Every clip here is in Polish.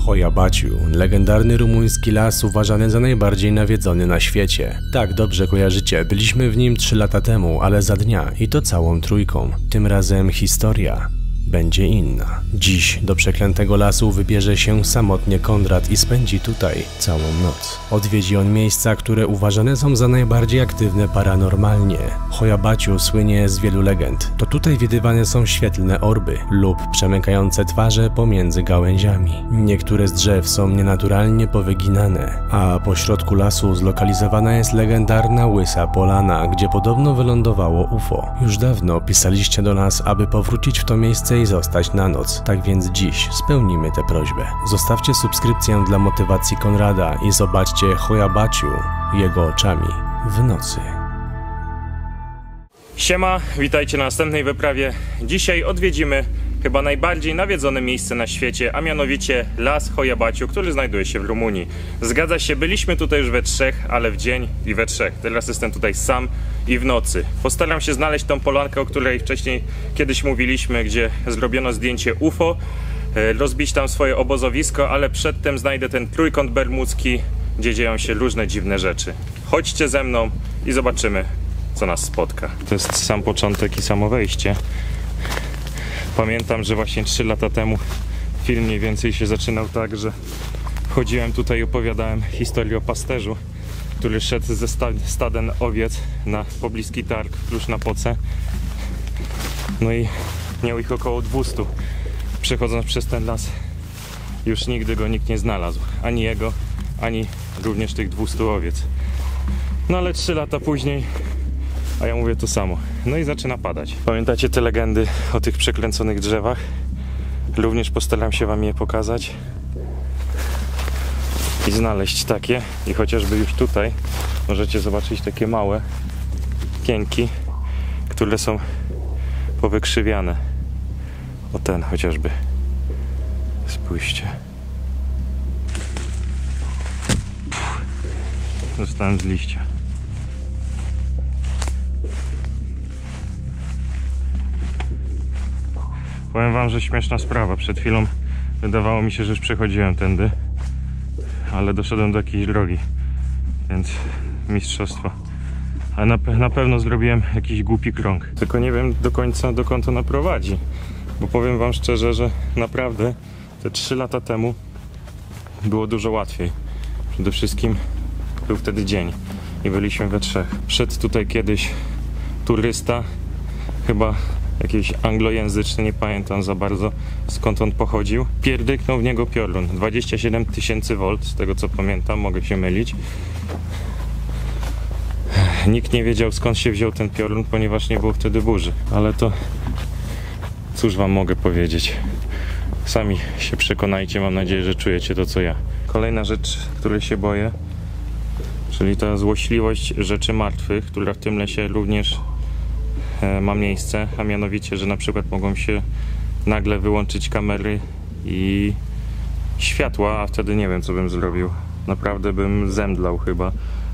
Hoia Baciu, legendarny rumuński las uważany za najbardziej nawiedzony na świecie. Tak, dobrze kojarzycie, byliśmy w nim 3 lata temu, ale za dnia i to całą trójką. Tym razem historia będzie inna. Dziś do przeklętego lasu wybierze się samotnie Konrad i spędzi tutaj całą noc. Odwiedzi on miejsca, które uważane są za najbardziej aktywne paranormalnie. Hoia Baciu słynie z wielu legend. To tutaj widywane są świetlne orby lub przemykające twarze pomiędzy gałęziami. Niektóre z drzew są nienaturalnie powyginane, a po środku lasu zlokalizowana jest legendarna Łysa Polana, gdzie podobno wylądowało UFO. Już dawno pisaliście do nas, aby powrócić w to miejsce i zostać na noc, tak więc dziś spełnimy tę prośbę. Zostawcie subskrypcję dla motywacji Konrada i zobaczcie Hoia Baciu jego oczami w nocy. Siema, witajcie na następnej wyprawie. Dzisiaj odwiedzimy chyba najbardziej nawiedzone miejsce na świecie, a mianowicie las Hoia Baciu, który znajduje się w Rumunii. Zgadza się, byliśmy tutaj już we trzech, ale w dzień i we trzech. Teraz jestem tutaj sam i w nocy. Postaram się znaleźć tą polankę, o której wcześniej kiedyś mówiliśmy, gdzie zrobiono zdjęcie UFO, rozbić tam swoje obozowisko, ale przedtem znajdę ten trójkąt bermudzki, gdzie dzieją się różne dziwne rzeczy. Chodźcie ze mną i zobaczymy, co nas spotka. To jest sam początek i samo wejście. Pamiętam, że właśnie 3 lata temu film mniej więcej się zaczynał tak, że chodziłem tutaj i opowiadałem historię o pasterzu, który szedł ze stadem owiec na pobliski targ w Cluj-Napoce. No i miał ich około 200. Przechodząc przez ten las, już nigdy go nikt nie znalazł. Ani jego, ani również tych 200 owiec. No ale 3 lata później, a ja mówię to samo. No i zaczyna padać. Pamiętacie te legendy o tych przekręconych drzewach? Również postaram się wam je pokazać i znaleźć takie. I chociażby już tutaj możecie zobaczyć takie małe kieńki, które są powykrzywiane. O ten chociażby. Spójrzcie. Dostałem z liścia. Powiem wam, że śmieszna sprawa. Przed chwilą wydawało mi się, że już przechodziłem tędy, ale doszedłem do jakiejś drogi, więc mistrzostwo. Ale na pewno zrobiłem jakiś głupi krąg. Tylko nie wiem do końca, dokąd ona prowadzi. Bo powiem wam szczerze, że naprawdę te 3 lata temu było dużo łatwiej. Przede wszystkim był wtedy dzień i byliśmy we trzech. Szedł tutaj kiedyś turysta, chyba jakiś anglojęzyczny, nie pamiętam za bardzo skąd on pochodził. Pierdyknął w niego piorun. 27 000 V, z tego co pamiętam, mogę się mylić. Nikt nie wiedział, skąd się wziął ten piorun, ponieważ nie było wtedy burzy. Ale to cóż wam mogę powiedzieć. Sami się przekonajcie, mam nadzieję, że czujecie to co ja. Kolejna rzecz, której się boję, czyli ta złośliwość rzeczy martwych, która w tym lesie również ma miejsce, a mianowicie, że na przykład mogą się nagle wyłączyć kamery i światła, a wtedy nie wiem, co bym zrobił. Naprawdę bym zemdlał chyba.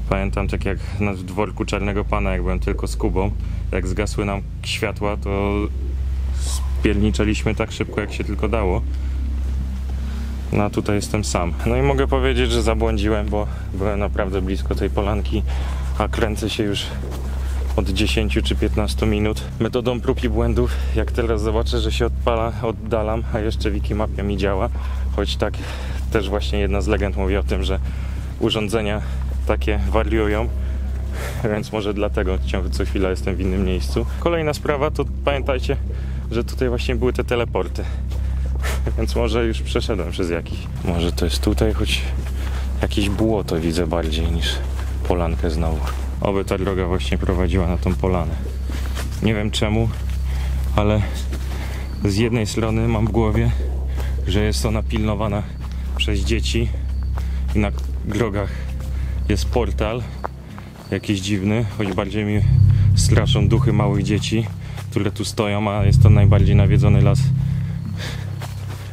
Pamiętam, tak jak na dworku Czarnego Pana, jak byłem tylko z Kubą, jak zgasły nam światła, to spierniczaliśmy tak szybko, jak się tylko dało. No a tutaj jestem sam. No i mogę powiedzieć, że zabłądziłem, bo byłem naprawdę blisko tej polanki, a kręcę się już od 10 czy 15 minut. Metodą prób i błędów, jak teraz zobaczę, że się oddalam, a jeszcze Wikimapia mi działa, choć tak też właśnie jedna z legend mówi o tym, że urządzenia takie wariują, więc może dlatego co chwila jestem w innym miejscu. Kolejna sprawa to pamiętajcie, że tutaj właśnie były te teleporty, więc może już przeszedłem przez jakiś. Może to jest tutaj, choć jakieś błoto widzę bardziej niż polankę znowu. Oby ta droga właśnie prowadziła na tą polanę. Nie wiem czemu, ale z jednej strony mam w głowie, że jest ona pilnowana przez dzieci i na drogach jest portal jakiś dziwny, choć bardziej mi straszą duchy małych dzieci, które tu stoją, a jest to najbardziej nawiedzony las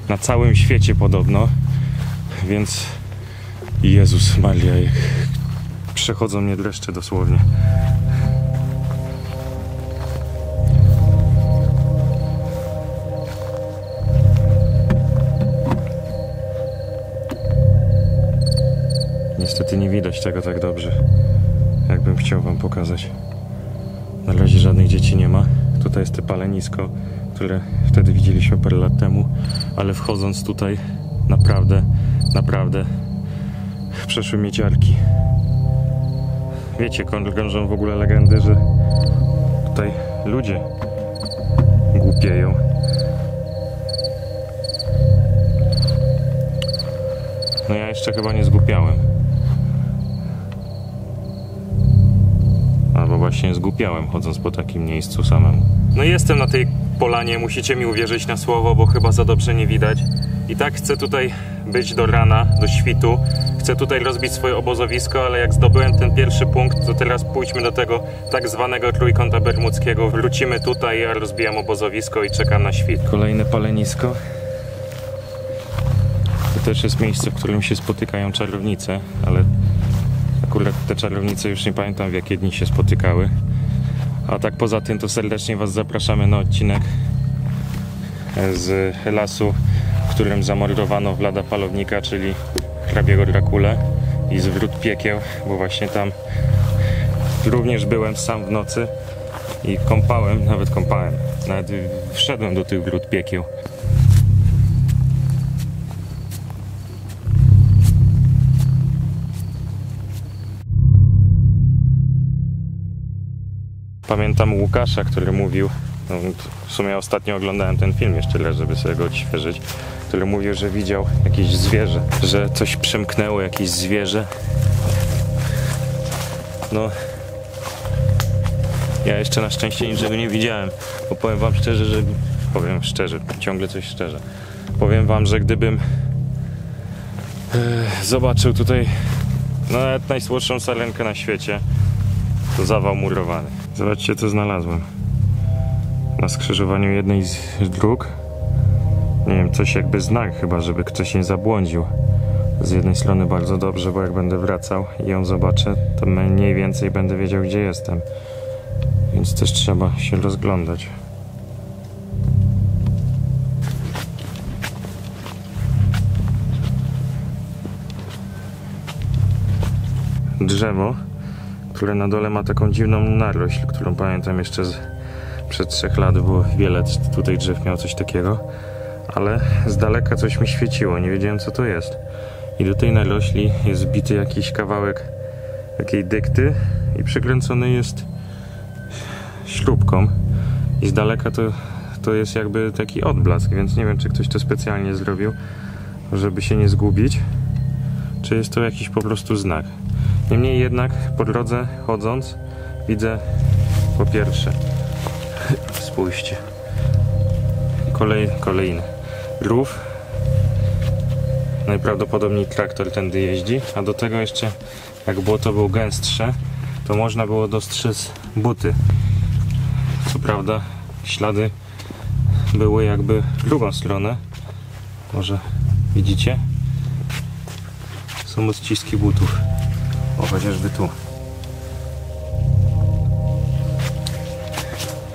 na całym świecie podobno, więc Jezus Maria, przechodzą mnie dreszcze dosłownie. Niestety nie widać tego tak dobrze, jakbym chciał wam pokazać. Na razie żadnych dzieci nie ma. Tutaj jest to palenisko, które wtedy widzieliśmy parę lat temu, ale wchodząc tutaj naprawdę przeszły mnie ciarki. Wiecie, krążą w ogóle legendy, że tutaj ludzie głupieją. No ja jeszcze chyba nie zgłupiałem. Albo właśnie zgłupiałem, chodząc po takim miejscu samemu. No jestem na tej polanie, musicie mi uwierzyć na słowo, bo chyba za dobrze nie widać. I tak chcę tutaj być do rana, do świtu. Chcę tutaj rozbić swoje obozowisko, ale jak zdobyłem ten pierwszy punkt, to teraz pójdźmy do tego tak zwanego trójkąta bermudzkiego. Wrócimy tutaj, ja rozbijam obozowisko i czekam na świt. Kolejne palenisko. To też jest miejsce, w którym się spotykają czarownice, ale akurat te czarownice już nie pamiętam, w jakie dni się spotykały. A tak poza tym to serdecznie was zapraszamy na odcinek z lasu, w którym zamordowano Vlada Palownika, czyli hrabiego Drakulę, i z Wrót Piekieł, bo właśnie tam również byłem sam w nocy i nawet wszedłem do tych Wrót Piekieł. Pamiętam Łukasza, który mówił, no w sumie ostatnio oglądałem ten film jeszcze raz, żeby sobie go odświeżyć, który mówił, że widział jakieś zwierzę, że coś przemknęło, jakieś zwierzę. No, ja jeszcze na szczęście niczego nie widziałem, bo powiem wam szczerze, ciągle coś szczerze. Powiem wam, że gdybym zobaczył tutaj nawet najsłodszą sarenkę na świecie, to zawał murowany. Zobaczcie, co znalazłem. Na skrzyżowaniu jednej z dróg. Nie wiem, coś jakby znak chyba, żeby ktoś nie zabłądził. Z jednej strony bardzo dobrze, bo jak będę wracał i ją zobaczę, to mniej więcej będę wiedział, gdzie jestem. Więc też trzeba się rozglądać. Drzewo, które na dole ma taką dziwną narośl, którą pamiętam jeszcze przed 3 lat, było wiele tutaj drzew miało coś takiego, ale z daleka coś mi świeciło, nie wiedziałem, co to jest. I do tej narośli jest zbity jakiś kawałek takiej dykty i przykręcony jest śrubką i z daleka to jest jakby taki odblask, więc nie wiem, czy ktoś to specjalnie zrobił, żeby się nie zgubić, czy jest to jakiś po prostu znak. Niemniej jednak po drodze chodząc widzę po pierwsze, spójrzcie, kolejny rów, najprawdopodobniej traktor tędy jeździ, a do tego jeszcze, jak błoto było gęstsze, to można było dostrzec buty. Co prawda ślady były jakby w drugą stronę, może widzicie? Są odciski butów. O, chociażby tu.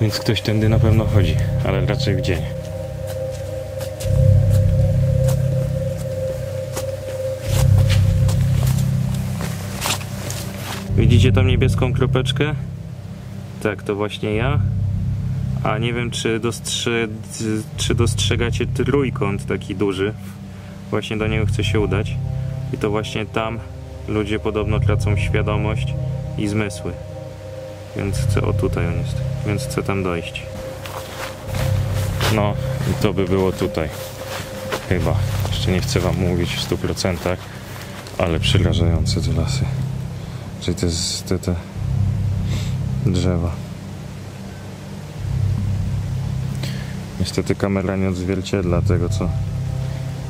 Więc ktoś tędy na pewno chodzi, ale raczej w dzień. Widzicie tą niebieską kropeczkę? Tak, to właśnie ja. A nie wiem, czy dostrzegacie trójkąt taki duży. Właśnie do niego chcę się udać. I to właśnie tam ludzie podobno tracą świadomość i zmysły. Więc tutaj on jest. Więc chcę tam dojść. No i to by było tutaj. Chyba. Jeszcze nie chcę wam mówić w 100%, ale przerażające te lasy. Czyli te drzewa. Niestety kamera nie odzwierciedla tego, co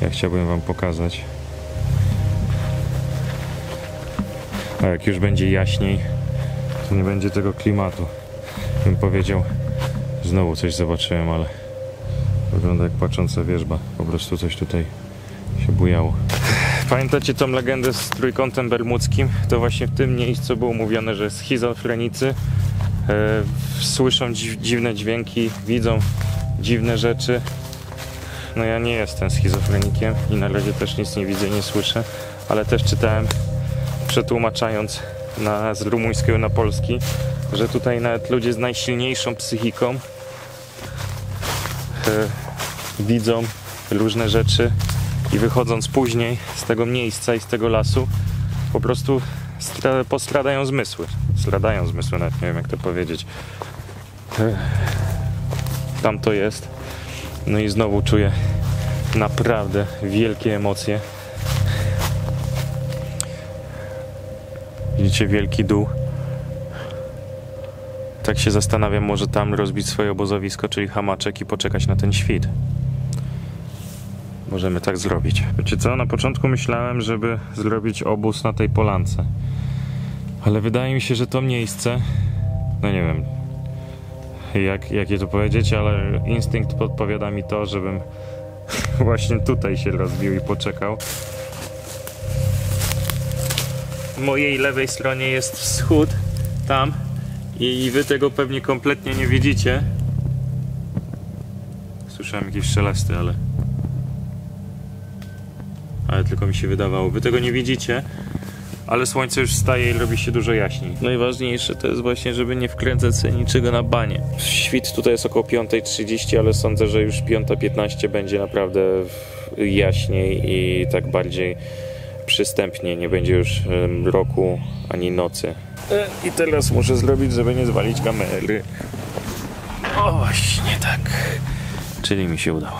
ja chciałbym wam pokazać. A jak już będzie jaśniej, to nie będzie tego klimatu. Bym powiedział, znowu coś zobaczyłem, ale wygląda jak płacząca wierzba. Po prostu coś tutaj się bujało. Pamiętacie tą legendę z trójkątem bermudzkim? To właśnie w tym miejscu było mówione, że schizofrenicy słyszą dziwne dźwięki, widzą dziwne rzeczy. No ja nie jestem schizofrenikiem i na razie też nic nie widzę i nie słyszę, ale też czytałem przetłumaczając z rumuńskiego na polski, że tutaj nawet ludzie z najsilniejszą psychiką widzą różne rzeczy i wychodząc później z tego miejsca i z tego lasu po prostu postradają zmysły. Stradają zmysły, nawet nie wiem jak to powiedzieć. Tam to jest. No i znowu czuję naprawdę wielkie emocje. Widzicie wielki dół. Tak się zastanawiam, może tam rozbić swoje obozowisko, czyli hamaczek i poczekać na ten świt. Możemy tak zrobić. Wiecie co? Na początku myślałem, żeby zrobić obóz na tej polance. Ale wydaje mi się, że to miejsce, no nie wiem jak je to powiedzieć, ale instynkt podpowiada mi to, żebym właśnie tutaj się rozbił i poczekał. W mojej lewej stronie jest wschód, tam, i wy tego pewnie kompletnie nie widzicie. Słyszałem jakieś szelesty, ale tylko mi się wydawało. Wy tego nie widzicie, ale słońce już wstaje i robi się dużo jaśniej. Najważniejsze to jest właśnie, żeby nie wkręcać sobie niczego na banie. Świt tutaj jest około 5:30, ale sądzę, że już 5:15 będzie naprawdę jaśniej i tak bardziej przystępnie. Nie będzie już mroku ani nocy. I teraz muszę zrobić, żeby nie zwalić kamery. O, właśnie tak. Czyli mi się udało.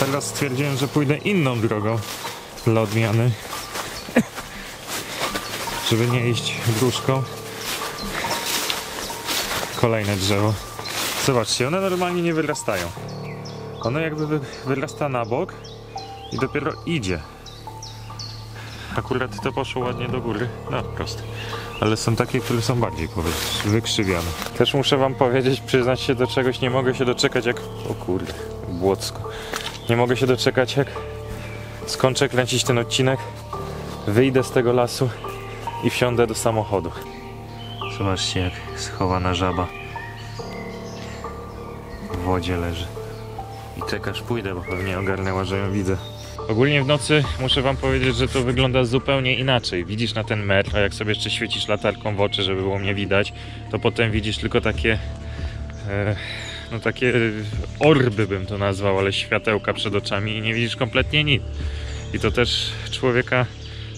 Teraz stwierdziłem, że pójdę inną drogą dla odmiany, żeby nie iść dróżką. Kolejne drzewo. Zobaczcie, one normalnie nie wyrastają. Ono jakby wyrasta na bok i dopiero idzie. Akurat to poszło ładnie do góry, no proste. Ale są takie, które są bardziej wykrzywiane. Też muszę wam powiedzieć, przyznać się do czegoś, nie mogę się doczekać jak... O kurde, błocko. Nie mogę się doczekać jak skończę kręcić ten odcinek, wyjdę z tego lasu i wsiądę do samochodu. Zobaczcie jak schowana żaba w wodzie leży. I czekasz pójdę, bo pewnie ogarnęła, że ją widzę. Ogólnie w nocy muszę wam powiedzieć, że to wygląda zupełnie inaczej. Widzisz na ten metr, a jak sobie jeszcze świecisz latarką w oczy, żeby było mnie widać, to potem widzisz tylko takie... no takie orby bym to nazwał, ale światełka przed oczami i nie widzisz kompletnie nic. I to też człowieka,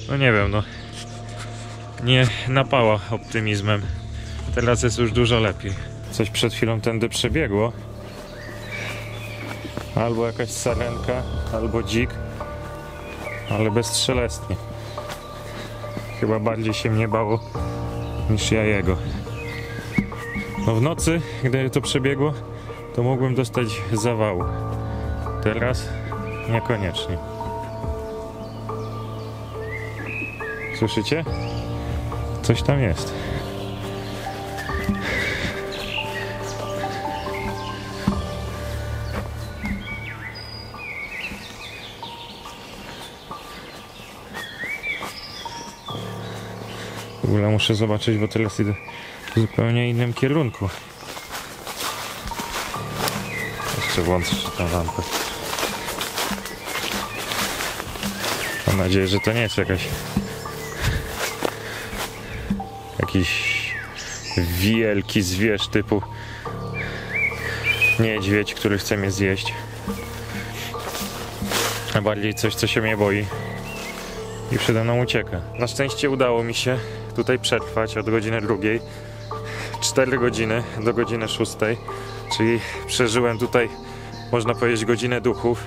no nie wiem, no nie napała optymizmem. Teraz jest już dużo lepiej. Coś przed chwilą tędy przebiegło. Albo jakaś sarenka, albo dzik, ale bezstrzelestnie. Chyba bardziej się mnie bało niż ja jego. No w nocy, gdy to przebiegło, to mógłbym dostać zawału. Teraz niekoniecznie. Słyszycie? Coś tam jest. W ogóle muszę zobaczyć, bo teraz idę w zupełnie innym kierunku. Jeszcze włączę tę lampę. Mam nadzieję, że to nie jest jakiś wielki zwierz typu niedźwiedź, który chce mnie zjeść. A bardziej coś, co się mnie boi i przede mną ucieka. Na szczęście udało mi się tutaj przetrwać od godziny 2, 4 godziny do godziny 6, czyli przeżyłem tutaj, można powiedzieć, godzinę duchów.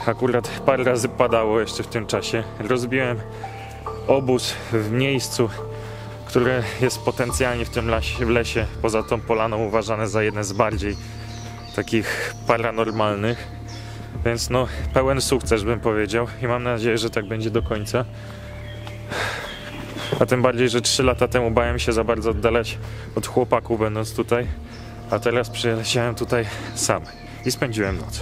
Akurat parę razy padało jeszcze w tym czasie. Rozbiłem obóz w miejscu, które jest potencjalnie w tym lesie, poza tą polaną, uważane za jedne z bardziej takich paranormalnych. Więc no, pełen sukces bym powiedział i mam nadzieję, że tak będzie do końca. A tym bardziej, że 3 lata temu bałem się za bardzo oddalać od chłopaków, będąc tutaj, a teraz przyleciałem tutaj sam i spędziłem noc.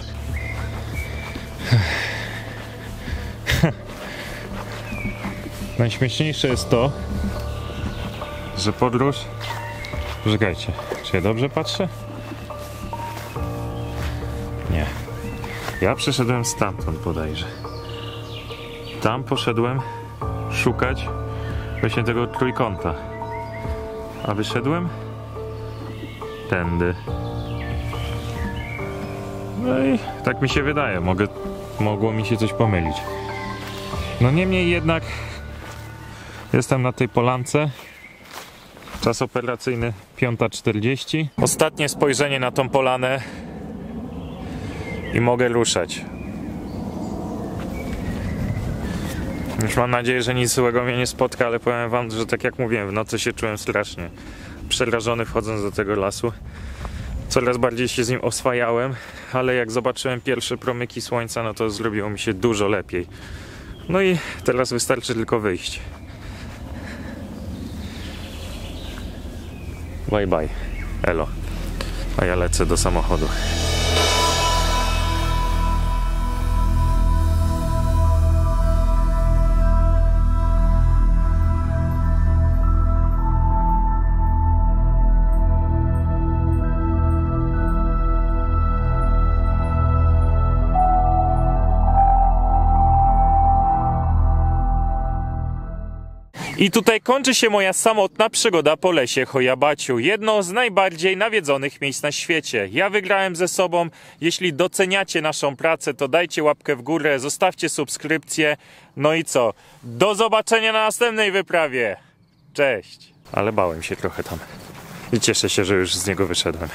Najśmieszniejsze jest to, że podróż... Poczekajcie, czy ja dobrze patrzę? Nie. Ja przeszedłem stamtąd bodajże. Tam poszedłem szukać właśnie tego trójkąta. A wyszedłem tędy. No i tak mi się wydaje, mogło mi się coś pomylić. No niemniej jednak jestem na tej polance. Czas operacyjny 5:40. Ostatnie spojrzenie na tą polanę i mogę ruszać. Już mam nadzieję, że nic złego mnie nie spotka, ale powiem wam, że tak jak mówiłem, w nocy się czułem strasznie przerażony wchodząc do tego lasu. Coraz bardziej się z nim oswajałem, ale jak zobaczyłem pierwsze promyki słońca, no to zrobiło mi się dużo lepiej. No i teraz wystarczy tylko wyjść. Bye bye, elo. A ja lecę do samochodu. I tutaj kończy się moja samotna przygoda po lesie Hojabaciu. Jedno z najbardziej nawiedzonych miejsc na świecie. Ja wygrałem ze sobą. Jeśli doceniacie naszą pracę, to dajcie łapkę w górę, zostawcie subskrypcję. No i co? Do zobaczenia na następnej wyprawie. Cześć. Ale bałem się trochę tam. I cieszę się, że już z niego wyszedłem.